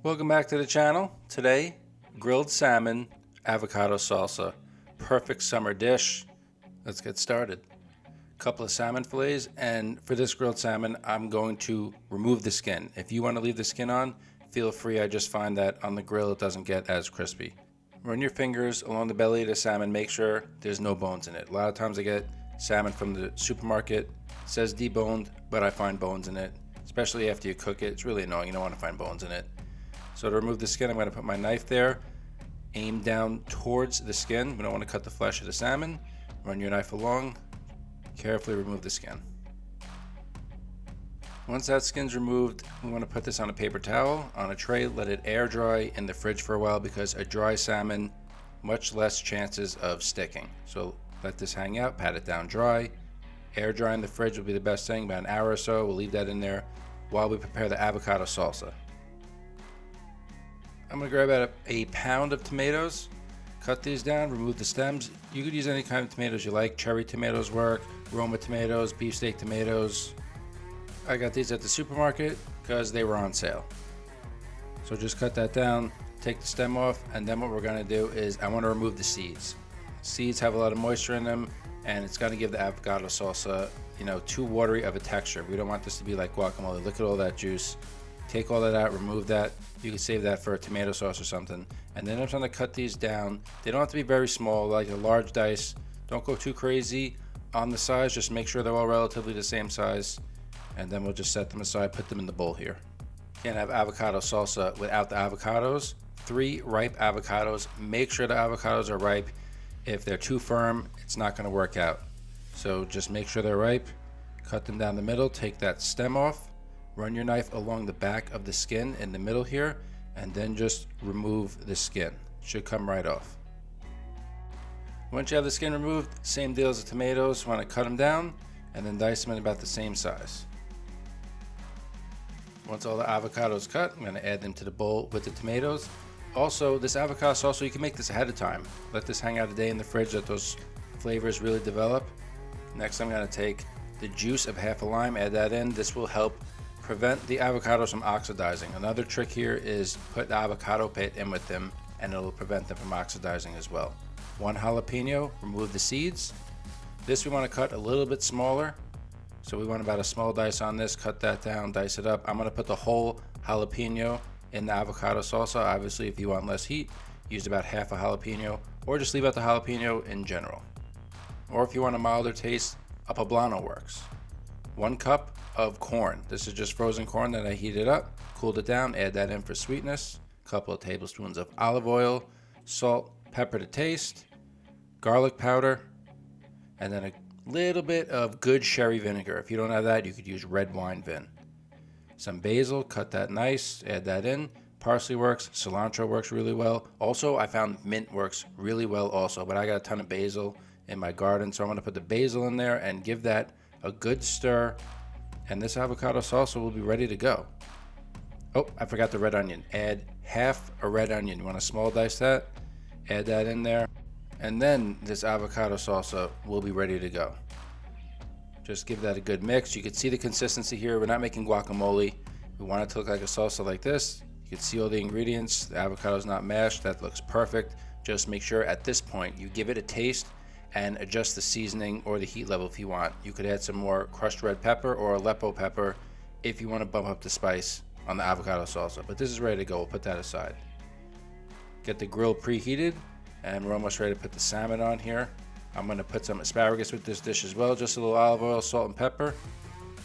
Welcome back to the channel. Today, grilled salmon, avocado salsa. Perfect summer dish. Let's get started. A couple of salmon fillets, and for this grilled salmon, I'm going to remove the skin. If you want to leave the skin on, feel free. I just find that on the grill it doesn't get as crispy. Run your fingers along the belly of the salmon, make sure there's no bones in it. A lot of times I get salmon from the supermarket, it says deboned, but I find bones in it, especially after you cook it. It's really annoying, you don't want to find bones in it. So to remove the skin, I'm going to put my knife there, aim down towards the skin. We don't want to cut the flesh of the salmon. Run your knife along, carefully remove the skin. Once that skin's removed, we want to put this on a paper towel, on a tray, let it air dry in the fridge for a while because a dry salmon, much less chances of sticking. So let this hang out, pat it down dry. Air dry in the fridge will be the best thing, about an hour or so. We'll leave that in there while we prepare the avocado salsa. I'm going to grab about a pound of tomatoes, cut these down, remove the stems. You could use any kind of tomatoes you like. Cherry tomatoes work, Roma tomatoes, beefsteak tomatoes. I got these at the supermarket because they were on sale. So just cut that down, take the stem off, and then what we're going to do is I want to remove the seeds. Seeds have a lot of moisture in them, and it's going to give the avocado salsa, too watery of a texture. We don't want this to be like guacamole. Look at all that juice. Take all that out, remove that. You can save that for a tomato sauce or something. And then I'm trying to cut these down. They don't have to be very small, like a large dice. Don't go too crazy on the size. Just make sure they're all relatively the same size. And then we'll just set them aside, put them in the bowl here. Can't have avocado salsa without the avocados. 3 ripe avocados. Make sure the avocados are ripe. If they're too firm, it's not going to work out. So just make sure they're ripe. Cut them down the middle. Take that stem off. Run your knife along the back of the skin in the middle here, and then just remove the skin. It should come right off. Once you have the skin removed, same deal as the tomatoes. Want to cut them down and then dice them in about the same size. Once all the avocados cut, I'm going to add them to the bowl with the tomatoes. Also, this avocado salsa, you can make this ahead of time. Let this hang out a day in the fridge, let those flavors really develop. Next, I'm going to take the juice of half a lime, add that in. This will help prevent the avocados from oxidizing. Another trick here is put the avocado pit in with them, and it'll prevent them from oxidizing as well. 1 jalapeno, remove the seeds. This we want to cut a little bit smaller, so we want about a small dice on this. Cut that down, dice it up. I'm going to put the whole jalapeno in the avocado salsa. Obviously, if you want less heat, use about half a jalapeno, or just leave out the jalapeno in general. Or if you want a milder taste, a poblano works. 1 cup of corn. This is just frozen corn that I heated up, cooled it down, add that in for sweetness. A couple of tablespoons of olive oil, salt, pepper to taste, garlic powder, and then a little bit of good sherry vinegar. If you don't have that, you could use red wine vin. Some basil, cut that nice, add that in. Parsley works, cilantro works really well. Also, I found mint works really well also, but I got a ton of basil in my garden, so I'm going to put the basil in there and give that a good stir, and this avocado salsa will be ready to go. Oh, I forgot the red onion. Add half a red onion. You want to small dice that, add that in there, and then this avocado salsa will be ready to go. Just give that a good mix. You can see the consistency here. We're not making guacamole. We want it to look like a salsa like this. You can see all the ingredients. The avocado is not mashed. That looks perfect. Just make sure at this point you give it a taste and adjust the seasoning or the heat level if you want. You could add some more crushed red pepper or Aleppo pepper if you want to bump up the spice on the avocado salsa. But this is ready to go. We'll put that aside. Get the grill preheated, and we're almost ready to put the salmon on here. I'm going to put some asparagus with this dish as well, just a little olive oil, salt, and pepper.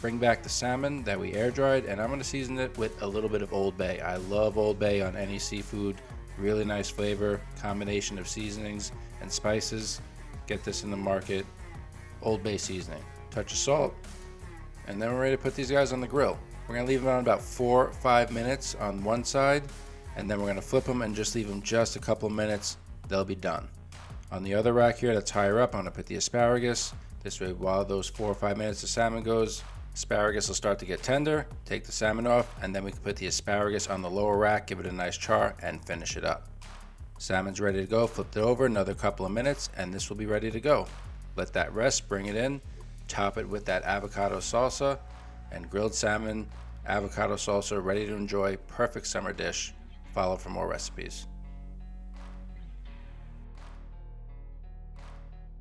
Bring back the salmon that we air dried, and I'm going to season it with a little bit of Old Bay. I love Old Bay on any seafood. Really nice flavor, combination of seasonings and spices. Get this in the market. Old Bay seasoning, touch of salt, and then we're ready to put these guys on the grill. We're going to leave them on about 4 or 5 minutes on one side, and then we're going to flip them and just leave them just a couple of minutes. They'll be done. On the other rack here that's higher up, I'm going to put the asparagus. This way, while those 4 or 5 minutes the salmon goes, asparagus will start to get tender. Take the salmon off, and then we can put the asparagus on the lower rack, give it a nice char, and finish it up. Salmon's ready to go. Flip it over another couple of minutes, and this will be ready to go. Let that rest, bring it in, top it with that avocado salsa, and grilled salmon, avocado salsa, ready to enjoy. Perfect summer dish. follow for more recipes.